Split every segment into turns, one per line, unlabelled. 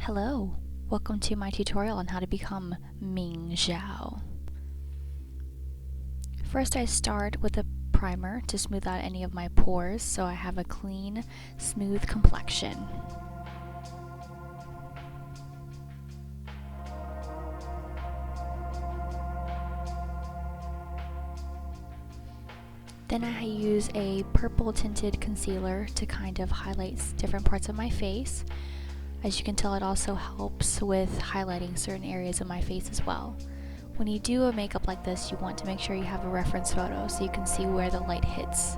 Hello, welcome to my tutorial on how to become Ming Xiao. First I start with a primer to smooth out any of my pores so I have a clean, smooth complexion. Then I use a purple tinted concealer to kind of highlight different parts of my face. As you can tell, it also helps with highlighting certain areas of my face as well. When you do a makeup like this, you want to make sure you have a reference photo so you can see where the light hits.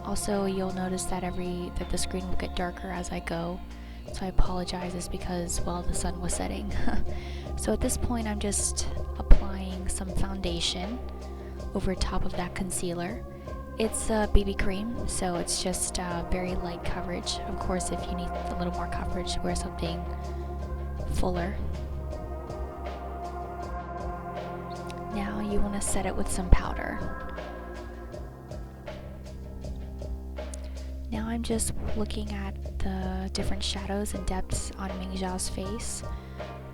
Also, you'll notice that the screen will get darker as I go. So I apologize, it's because, well, the sun was setting. So at this point, I'm just applying some foundation over top of that concealer. It's a BB cream, so it's just very light coverage. Of course, if you need a little more coverage, wear something fuller. Now you want to set it with some powder. Now I'm just looking at the different shadows and depths on Ming Xiao's face,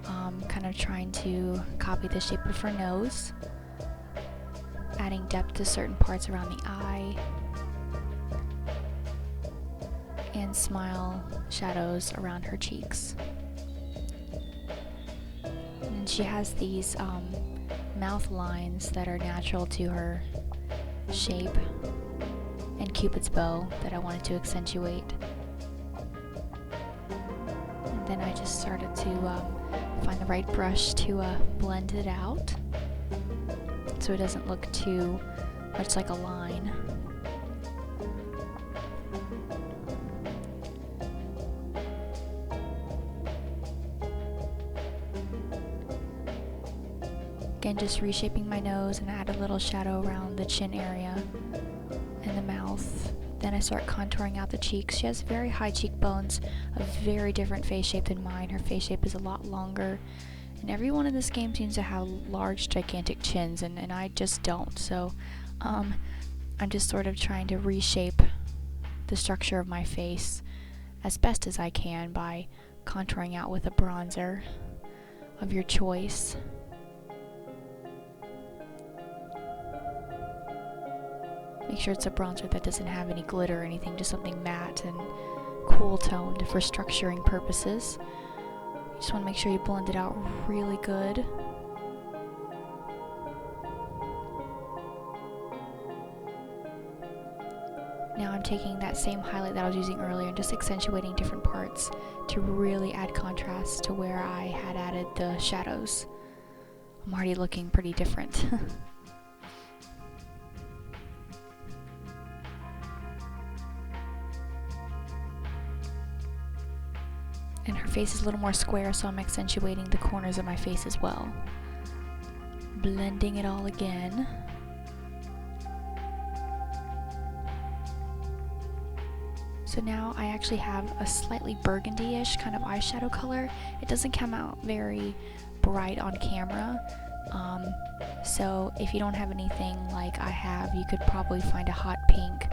kind of trying to copy the shape of her nose, adding depth to certain parts around the eye, and smile shadows around her cheeks. And she has these mouth lines that are natural to her shape, and Cupid's bow that I wanted to accentuate. And then I just started to find the right brush to blend it out so it doesn't look too much like a line. Again, just reshaping my nose, and add a little shadow around the chin area and the mouth. Then I start contouring out the cheeks. She has very high cheekbones, a very different face shape than mine. Her face shape is a lot longer, and everyone in this game seems to have large, gigantic chins, and I just don't. So I'm just sort of trying to reshape the structure of my face as best as I can by contouring out with a bronzer of your choice. Make sure it's a bronzer that doesn't have any glitter or anything, just something matte and cool toned for structuring purposes. You just want to make sure you blend it out really good. Now I'm taking that same highlight that I was using earlier and just accentuating different parts to really add contrast to where I had added the shadows. I'm already looking pretty different. And her face is a little more square, so I'm accentuating the corners of my face as well. Blending it all again. So now I actually have a slightly burgundy-ish kind of eyeshadow color. It doesn't come out very bright on camera. So if you don't have anything like I have, you could probably find a hot pink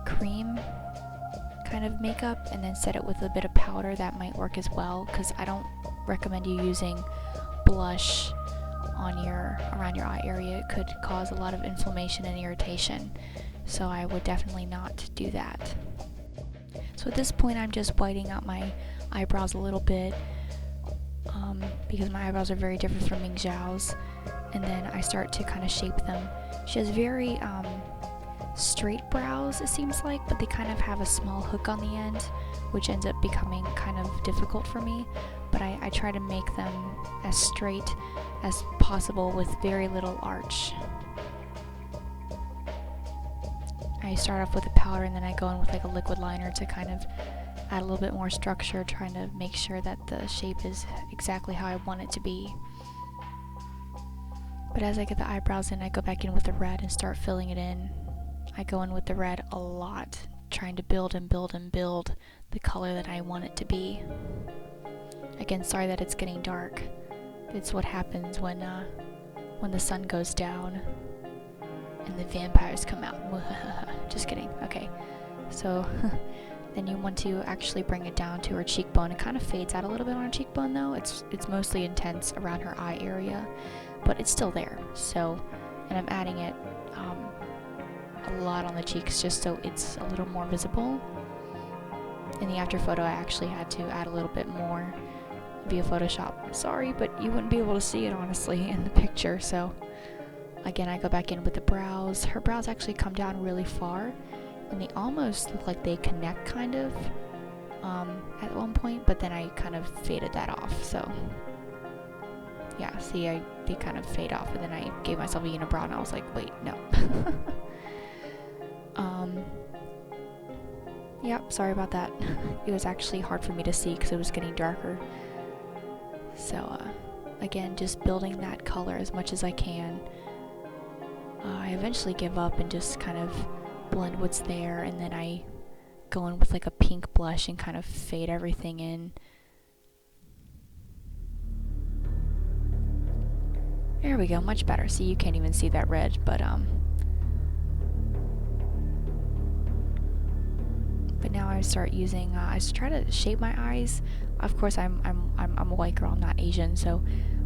cream kind of makeup and then set it with a bit of powder. That might work as well, because I don't recommend you using blush on around your eye area. It could cause a lot of inflammation and irritation, so I would definitely not do that. So at this point I'm just whitening out my eyebrows a little bit, because my eyebrows are very different from Ming Xiao's, and then I start to kind of shape them. She has very straight brows, it seems like, but they kind of have a small hook on the end, which ends up becoming kind of difficult for me, but I try to make them as straight as possible with very little arch. I start off with a powder, and then I go in with like a liquid liner to kind of add a little bit more structure, trying to make sure that the shape is exactly how I want it to be. But as I get the eyebrows in, I go back in with the red and start filling it in. I go in with the red a lot, trying to build and build and build the color that I want it to be. Again, sorry that it's getting dark. It's what happens when the sun goes down. and the vampires come out. Just kidding. Okay, so then you want to actually bring it down to her cheekbone. It kind of fades out a little bit on her cheekbone though. It's mostly intense around her eye area, but it's still there. So, and I'm adding it a lot on the cheeks just so it's a little more visible. In the after photo, I actually had to add a little bit more via Photoshop. Sorry, but you wouldn't be able to see it honestly in the picture. So again, I go back in with the brows. Her brows actually come down really far, and they almost look like they connect kind of at one point, but then I kind of faded that off. So yeah, see, they kind of fade off, and then I gave myself a unibrow, and I was like, wait, no. Yep, sorry about that. It was actually hard for me to see because it was getting darker. So again, just building that color as much as I can. I eventually give up and just kind of blend what's there, and then I go in with like a pink blush and kind of fade everything in. There we go, much better. See, you can't even see that red, but now I start using, I try to shape my eyes. Of course, I'm a white girl, I'm not Asian, so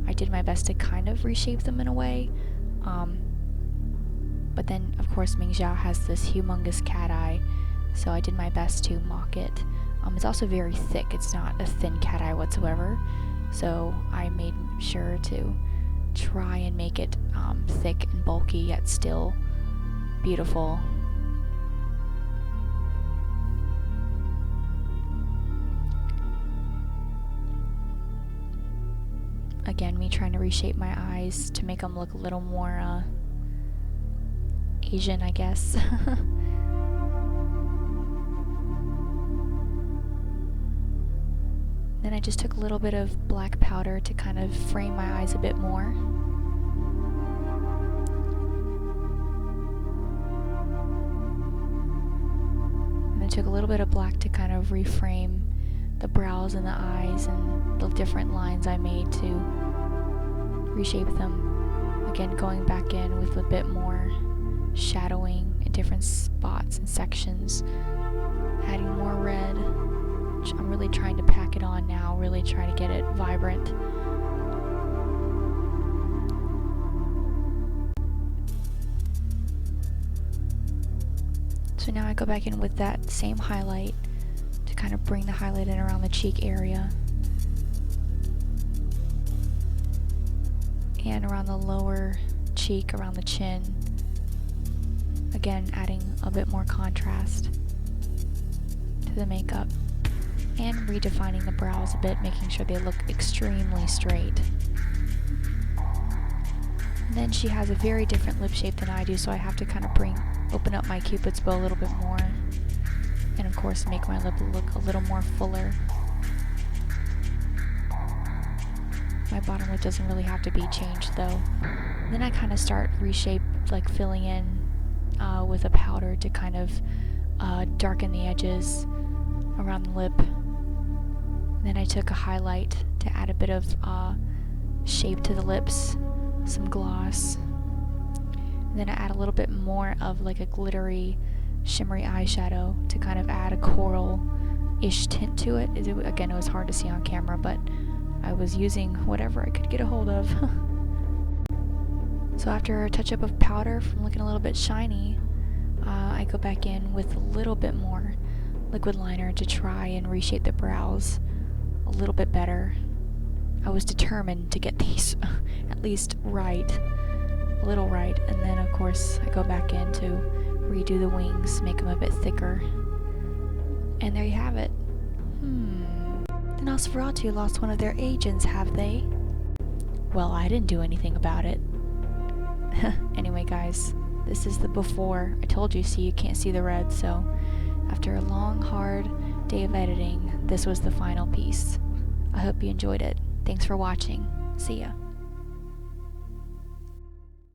I did my best to kind of reshape them in a way. But then, of course, Ming Xiao has this humongous cat eye, so I did my best to mock it. It's also very thick, it's not a thin cat eye whatsoever, so I made sure to try and make it thick and bulky, yet still beautiful. Again, me trying to reshape my eyes to make them look a little more Asian, I guess. Then I just took a little bit of black powder to kind of frame my eyes a bit more. And I took a little bit of black to kind of reframe the brows and the eyes and the different lines I made to reshape them. Again, going back in with a bit more shadowing in different spots and sections, adding more red. I'm really trying to pack it on now, really try to get it vibrant. So now I go back in with that same highlight to kind of bring the highlight in around the cheek area and around the lower cheek, around the chin. Again, adding a bit more contrast to the makeup and redefining the brows a bit, making sure they look extremely straight. And then she has a very different lip shape than I do, so I have to kind of open up my cupid's bow a little bit more, and of course make my lip look a little more fuller. My bottom lip doesn't really have to be changed though. Then I kind of start like filling in with a powder to kind of darken the edges around the lip. Then I took a highlight to add a bit of shape to the lips, some gloss. And then I add a little bit more of like a glittery, shimmery eyeshadow to kind of add a coral-ish tint to it. Again, it was hard to see on camera, but I was using whatever I could get a hold of. So after a touch-up of powder from looking a little bit shiny, I go back in with a little bit more liquid liner to try and reshape the brows a little bit better. I was determined to get these at least right, a little right, and then of course I go back in to redo the wings, make them a bit thicker. And there you have it. The Nosferatu lost one of their agents, have they? Well, I didn't do anything about it. Anyway guys, this is the before. I told you, see, you can't see the red, so after a long, hard day of editing, this was the final piece. I hope you enjoyed it. Thanks for watching. See ya.